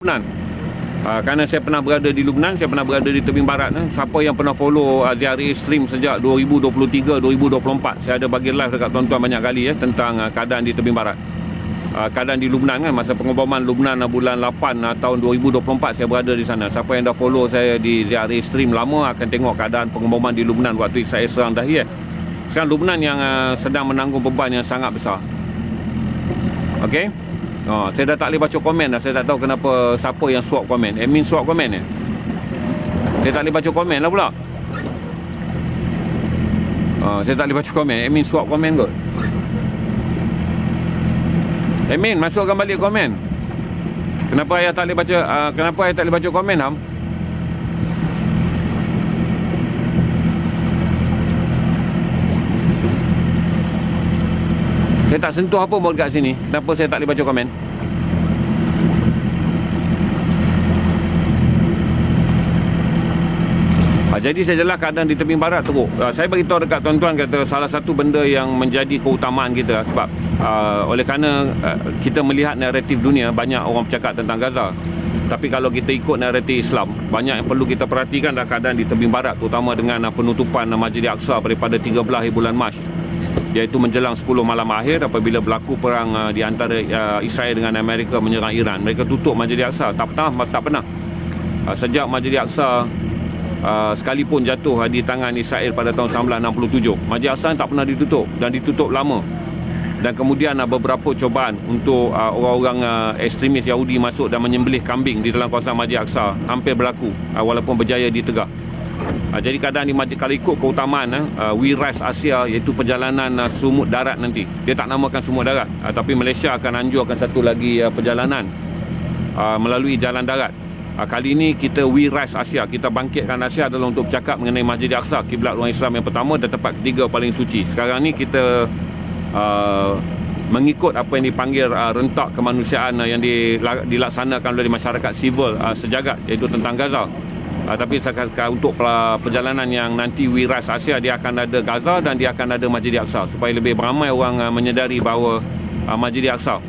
Lubnan. Kerana saya pernah berada di Lubnan, saya pernah berada di tebing barat. Siapa yang pernah follow ZRA Stream sejak 2023-2024, saya ada bagi live dekat tuan-tuan banyak kali tentang keadaan di tebing barat. Keadaan di Lubnan kan, masa pengeboman Lubnan bulan 8 tahun 2024 saya berada di sana. Siapa yang dah follow saya di ZRA Stream lama akan tengok keadaan pengeboman di Lubnan waktu Israel serang Dahiyah. Sekarang Lubnan yang sedang menanggung beban yang sangat besar. Okey. Saya dah tak boleh baca komen dah. Saya tak tahu kenapa siapa yang swap komen. Admin swap komen ni. Saya tak boleh baca komen lah pula. Saya tak boleh baca komen. Admin swap komen kot. Admin, masukkan balik komen. Kenapa ayah tak boleh baca kenapa ayah tak boleh baca komen, Ham? Saya tak sentuh apa pun kat sini. Kenapa saya tak boleh baca komen? Jadi saya jelas keadaan di tebing barat teruk. Saya beritahu dekat tuan-tuan, kata salah satu benda yang menjadi keutamaan kita sebab oleh kerana kita melihat naratif dunia, banyak orang bercakap tentang Gaza. Tapi kalau kita ikut naratif Islam, banyak yang perlu kita perhatikan dalam keadaan di tebing barat, terutama dengan penutupan Masjid Al-Aqsa daripada 13 bulan Mac, iaitu menjelang 10 malam akhir apabila berlaku perang di antara Israel dengan Amerika menyerang Iran. Mereka tutup Masjid Al-Aqsa. Tak pernah. Sejak Masjid Al-Aqsa sekalipun jatuh di tangan Israel pada tahun 1967, Masjid Al-Aqsa tak pernah ditutup dan ditutup lama. Dan kemudian beberapa cubaan untuk orang-orang ekstremis Yahudi masuk dan menyembelih kambing di dalam kawasan Masjid Al-Aqsa hampir berlaku, walaupun berjaya ditegah. Jadi keadaan di Masjid, kalau ikut keutamaan We Rise Asia, iaitu perjalanan sumut darat nanti, dia tak namakan sumut darat, tapi Malaysia akan anjurkan satu lagi perjalanan melalui jalan darat. Kali ini kita We Rise Asia, kita bangkitkan Asia adalah untuk bercakap mengenai Masjid Al-Aqsa, kiblat orang Islam yang pertama dan tempat ketiga paling suci. Sekarang ni kita mengikut apa yang dipanggil rentak kemanusiaan yang dilaksanakan oleh masyarakat sivil sejagat, iaitu tentang Gaza. Tapi untuk perjalanan yang nanti We Rise Asia, dia akan ada Gaza dan dia akan ada Masjid Al-Aqsa, supaya lebih ramai orang menyedari bahawa Masjid Al-Aqsa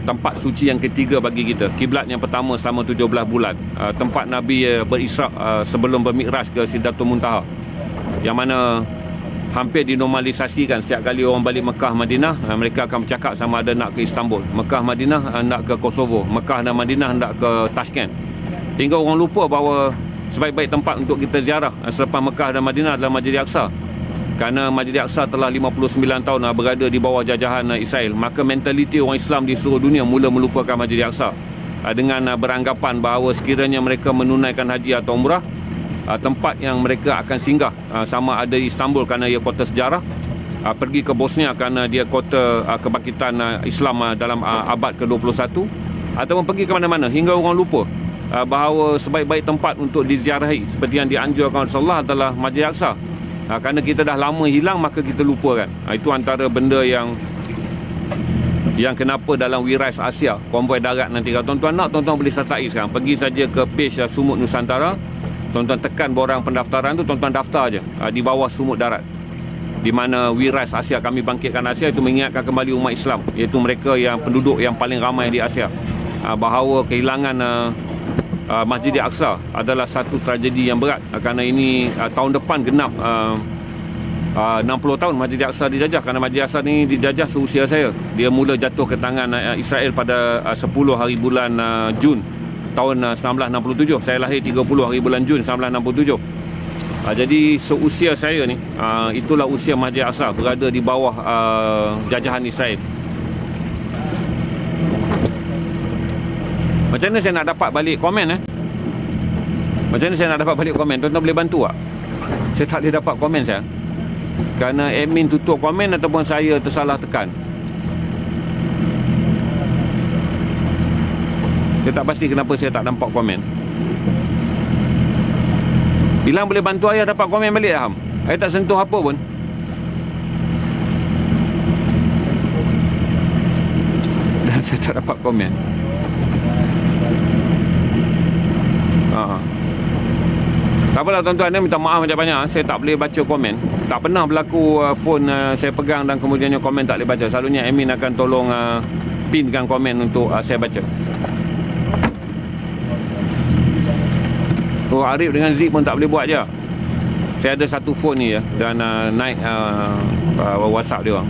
tempat suci yang ketiga bagi kita, kiblat yang pertama selama 17 bulan, tempat Nabi berisrak sebelum bermikraj ke Sidratul Muntaha, yang mana hampir dinormalisasikan. Setiap kali orang balik Mekah Madinah, mereka akan bercakap sama ada nak ke Istanbul, Mekah Madinah nak ke Kosovo, Mekah dan Madinah nak ke Tashkent. Hingga orang lupa bahawa sebaik-baik tempat untuk kita ziarah selepas Mekah dan Madinah adalah Masjid Al-Aqsa. Kerana Masjid Al-Aqsa telah 59 tahun berada di bawah jajahan Israel, maka mentaliti orang Islam di seluruh dunia mula melupakan Masjid Al-Aqsa dengan beranggapan bahawa sekiranya mereka menunaikan haji atau umrah, tempat yang mereka akan singgah sama ada Istanbul kerana ia kota sejarah, pergi ke Bosnia kerana dia kota kebangkitan Islam dalam abad ke-21, ataupun pergi ke mana-mana, hingga orang lupa bahawa sebaik-baik tempat untuk diziarahi seperti yang dianjurkan Rasulullah adalah Masjid Al-Aqsa. Kerana kita dah lama hilang, maka kita lupakan. Itu antara benda yang kenapa dalam We Rise Asia, konvoi darat nanti, kalau tuan-tuan nak, tuan-tuan boleh sertai sekarang. Pergi saja ke page Sumut Nusantara, tuan-tuan tekan borang pendaftaran tu, tuan-tuan daftar aja di bawah sumut darat, di mana We Rise Asia, kami bangkitkan Asia, itu mengingatkan kembali umat Islam, iaitu mereka yang penduduk yang paling ramai di Asia, bahawa kehilangan Masjid Al-Aqsa adalah satu tragedi yang berat. Kerana ini tahun depan genap 60 tahun Masjid Al-Aqsa dijajah. Kerana Masjid Al-Aqsa ni dijajah seusia saya. Dia mula jatuh ke tangan Israel pada 10 hari bulan Jun tahun 1967. Saya lahir 30 hari bulan Jun 1967. Jadi seusia saya ni, itulah usia Masjid Al-Aqsa berada di bawah jajahan Israel. Macam mana saya nak dapat balik komen Macam mana saya nak dapat balik komen? Tuan-tuan boleh bantu tak? Saya tak boleh dapat komen saya, kerana admin tutup komen ataupun saya tersalah tekan. Saya tak pasti kenapa saya tak nampak komen. Bilang boleh bantu ayah dapat komen balik, Ham. Ayah tak sentuh apa pun. Dan saya tak dapat komen. Tak apalah tuan-tuan, minta maaf banyak-banyak. Saya tak boleh baca komen. Tak pernah berlaku phone saya pegang dan kemudiannya komen tak boleh baca. Selalunya admin akan tolong pinkan komen untuk saya baca. Oh, Arif dengan Zik pun tak boleh buat je. Saya ada satu phone ni ya, dan naik WhatsApp dia orang.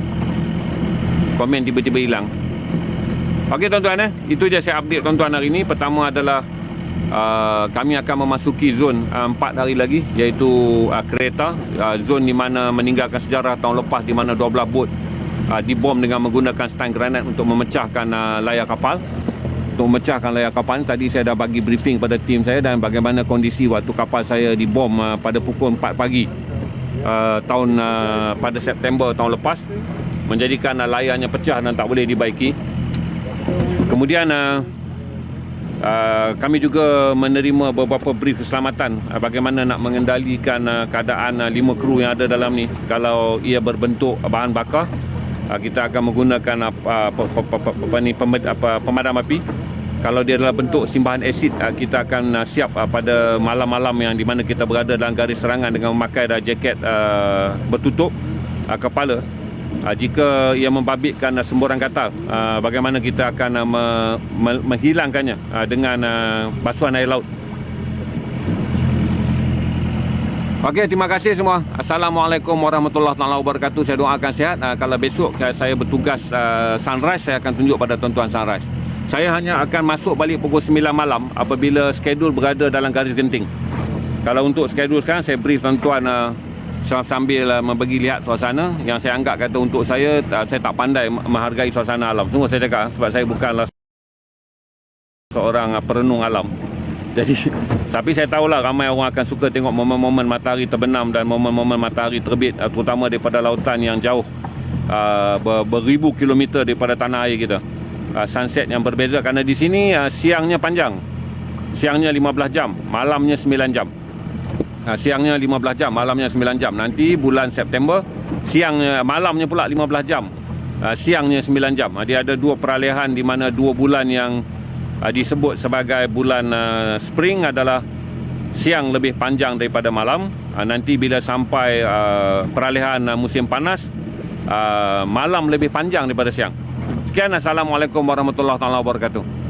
Komen tiba-tiba hilang. Okey tuan-tuan, itu je saya update tuan-tuan hari ni. Pertama adalah kami akan memasuki zon 4 hari lagi, iaitu kereta, zon di mana meninggalkan sejarah tahun lepas, di mana 12 bot dibom dengan menggunakan stun granat untuk memecahkan layar kapal. Untuk memecahkan layar kapal ni, tadi saya dah bagi briefing pada tim saya dan bagaimana kondisi waktu kapal saya dibom pada pukul 4 pagi pada September tahun lepas, menjadikan layarnya pecah dan tak boleh dibaiki. Kemudian kami juga menerima beberapa brief keselamatan bagaimana nak mengendalikan keadaan 5 kru yang ada dalam ni. Kalau ia berbentuk bahan bakar, kita akan menggunakan pemadam api. Kalau dia adalah bentuk simbahan asid, kita akan siap pada malam-malam yang di mana kita berada dalam garis serangan dengan memakai jaket bertutup kepala. Jika ia membabitkan semburan katal, bagaimana kita akan menghilangkannya dengan basuhan air laut. Okey, terima kasih semua. Assalamualaikum warahmatullahi wabarakatuh. Saya doakan sihat. Kalau besok saya bertugas sunrise, saya akan tunjuk pada tuan-tuan sunrise. Saya hanya akan masuk balik pukul 9 malam apabila skedul berada dalam garis genting. Kalau untuk skedul sekarang, saya brief tuan-tuan sambil membagi lihat suasana. Yang saya anggap kata untuk saya tak pandai menghargai suasana alam. Semua saya cakap sebab saya bukanlah seorang perenung alam. Jadi, tapi saya tahulah ramai orang akan suka tengok momen-momen matahari terbenam dan momen-momen matahari terbit, terutama daripada lautan yang jauh, beribu kilometer daripada tanah air kita. Sunset yang berbeza kerana di sini siangnya panjang. Siangnya 15 jam, malamnya 9 jam. Siangnya 15 jam, malamnya 9 jam. Nanti bulan September, malamnya pula 15 jam. Siangnya 9 jam. Dia ada dua peralihan di mana 2 bulan yang disebut sebagai bulan spring adalah siang lebih panjang daripada malam. Nanti bila sampai peralihan musim panas, malam lebih panjang daripada siang. Sekian, Assalamualaikum warahmatullahi wabarakatuh.